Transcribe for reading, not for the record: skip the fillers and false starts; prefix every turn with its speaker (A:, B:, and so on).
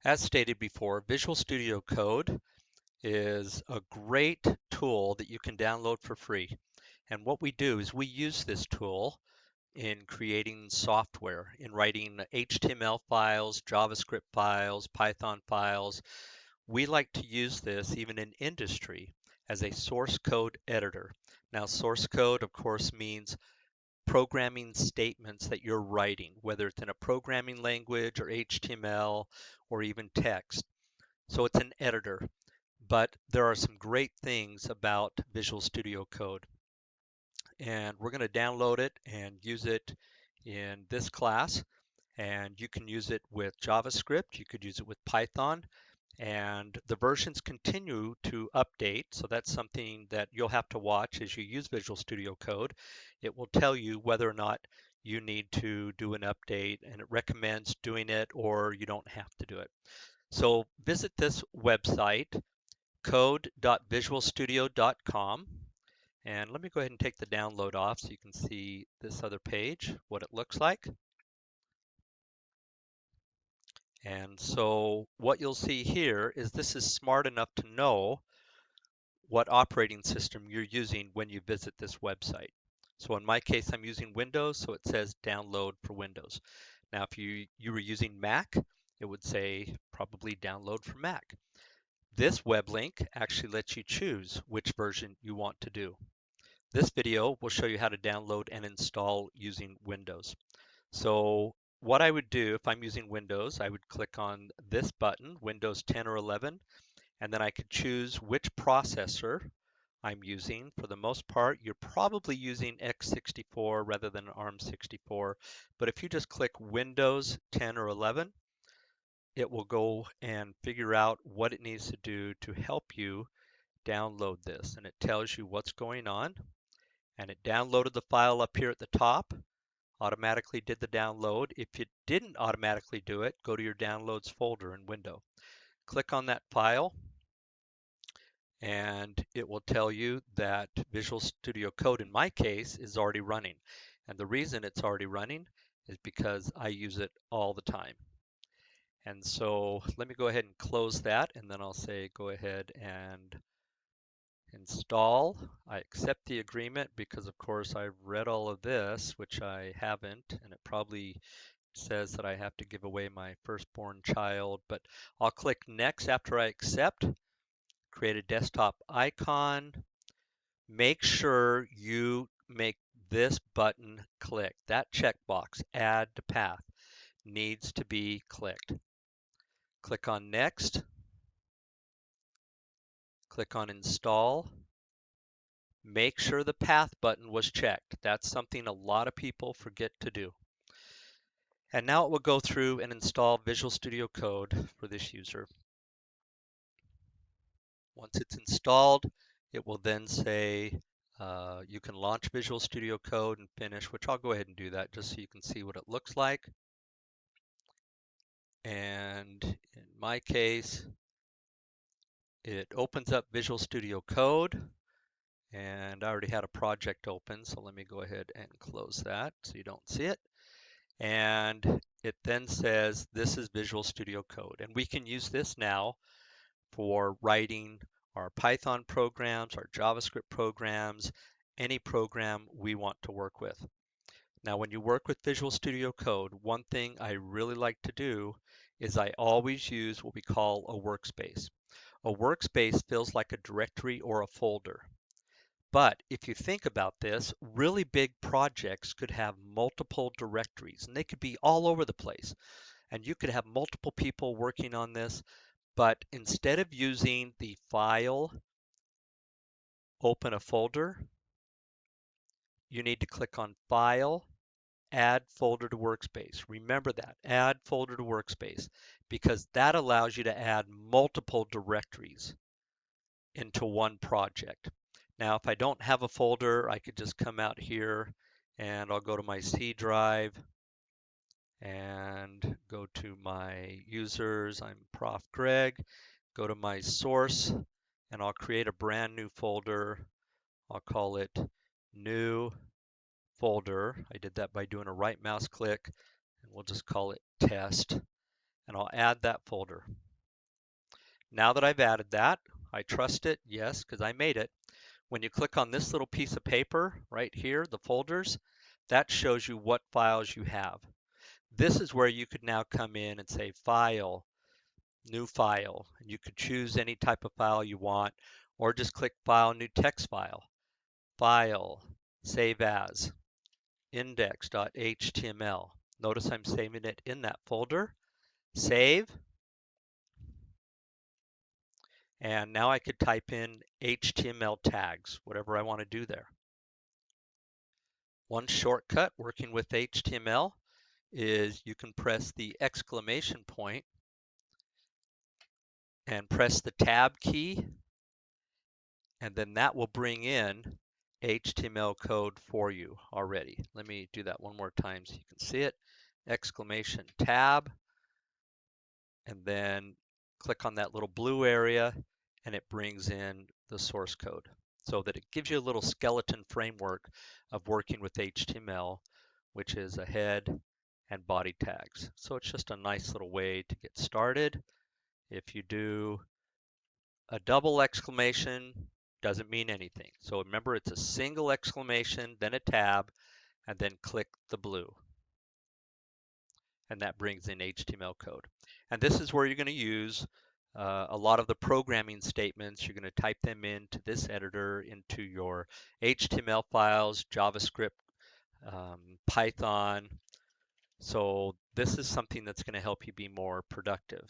A: As stated before, Visual Studio Code is a great tool that you can download for free. And what we do is we use this tool in creating software, in writing HTML files, JavaScript files, Python files. We like to use this even in industry as a source code editor. Now, source code, of course, means programming statements that you're writing, whether it's in a programming language or HTML or even text. So it's an editor, but there are some great things about Visual Studio Code. And we're going to download it and use it in this class. And you can use it with JavaScript, you could use it with Python, and the versions continue to update. So that's something that you'll have to watch as you use Visual Studio Code. It will tell you whether or not you need to do an update, and it recommends doing it or you don't have to do it. So visit this website, code.visualstudio.com. And let me go ahead and take the download off so you can see this other page, what it looks like. And so what you'll see here is this is smart enough to know what operating system you're using when you visit this website. So in my case, I'm using Windows, so it says download for Windows. Now, if you were using Mac, it would say probably download for Mac. This web link actually lets you choose which version you want to do. This video will show you how to download and install using Windows. So what I would do if I'm using Windows, I would click on this button, Windows 10 or 11, and then I could choose which processor I'm using. For the most part, you're probably using x64 rather than ARM64, but if you just click Windows 10 or 11, it will go and figure out what it needs to do to help you download this, and it tells you what's going on, and it downloaded the file up here at the top, automatically did the download. If it didn't automatically do it, go to your downloads folder in Windows. Click on that file, and it will tell you that Visual Studio Code, in my case, is already running. And the reason it's already running is because I use it all the time. And so let me go ahead and close that, and then I'll say go ahead and install. I accept the agreement because, of course, I've read all of this, which I haven't, and it probably says that I have to give away my firstborn child, but I'll click next after I accept, create a desktop icon. Make sure you make this button click. That checkbox, add to path, needs to be clicked. Click on next, click on install. Make sure the path button was checked. That's something a lot of people forget to do. And now it will go through and install Visual Studio Code for this user. Once it's installed, it will then say you can launch Visual Studio Code and finish, which I'll go ahead and do that just so you can see what it looks like. And in my case, it opens up Visual Studio Code, and I already had a project open, so let me go ahead and close that so you don't see it. And it then says this is Visual Studio Code, and we can use this now for writing our Python programs, our JavaScript programs, any program we want to work with. Now, when you work with Visual Studio Code, one thing I really like to do is I always use what we call a workspace. A workspace feels like a directory or a folder. But if you think about this, really big projects could have multiple directories, and they could be all over the place. And you could have multiple people working on this, but instead of using the file, open a folder, you need to click on File, Add Folder to Workspace. Remember that, Add Folder to Workspace, because that allows you to add multiple directories into one project. Now, if I don't have a folder, I could just come out here and I'll go to my C drive and go to my users. I'm Prof. Greg. Go to my source and I'll create a brand new folder. I'll call it new folder. I did that by doing a right mouse click, and we'll just call it test. and I'll add that folder. Now that I've added that, I trust it, yes, because I made it. When you click on this little piece of paper right here, the folders, that shows you what files you have. This is where you could now come in and say File, New File. And you could choose any type of file you want, or just click File, New Text File, File, Save As, Index.html. Notice I'm saving it in that folder. Save. And now I could type in HTML tags, whatever I want to do there. One shortcut working with HTML is you can press the exclamation point and press the tab key, and then that will bring in HTML code for you already. Let me do that one more time so you can see it. Exclamation tab, and then click on that little blue area, and it brings in the source code so that it gives you a little skeleton framework of working with HTML, which is a head and body tags. So it's just a nice little way to get started. If you do a double exclamation, doesn't mean anything. So remember, it's a single exclamation, then a tab, and then click the blue. And that brings in HTML code. And this is where you're going to use a lot of the programming statements. You're going to type them into this editor, into your HTML files, JavaScript, Python. So this is something that's going to help you be more productive.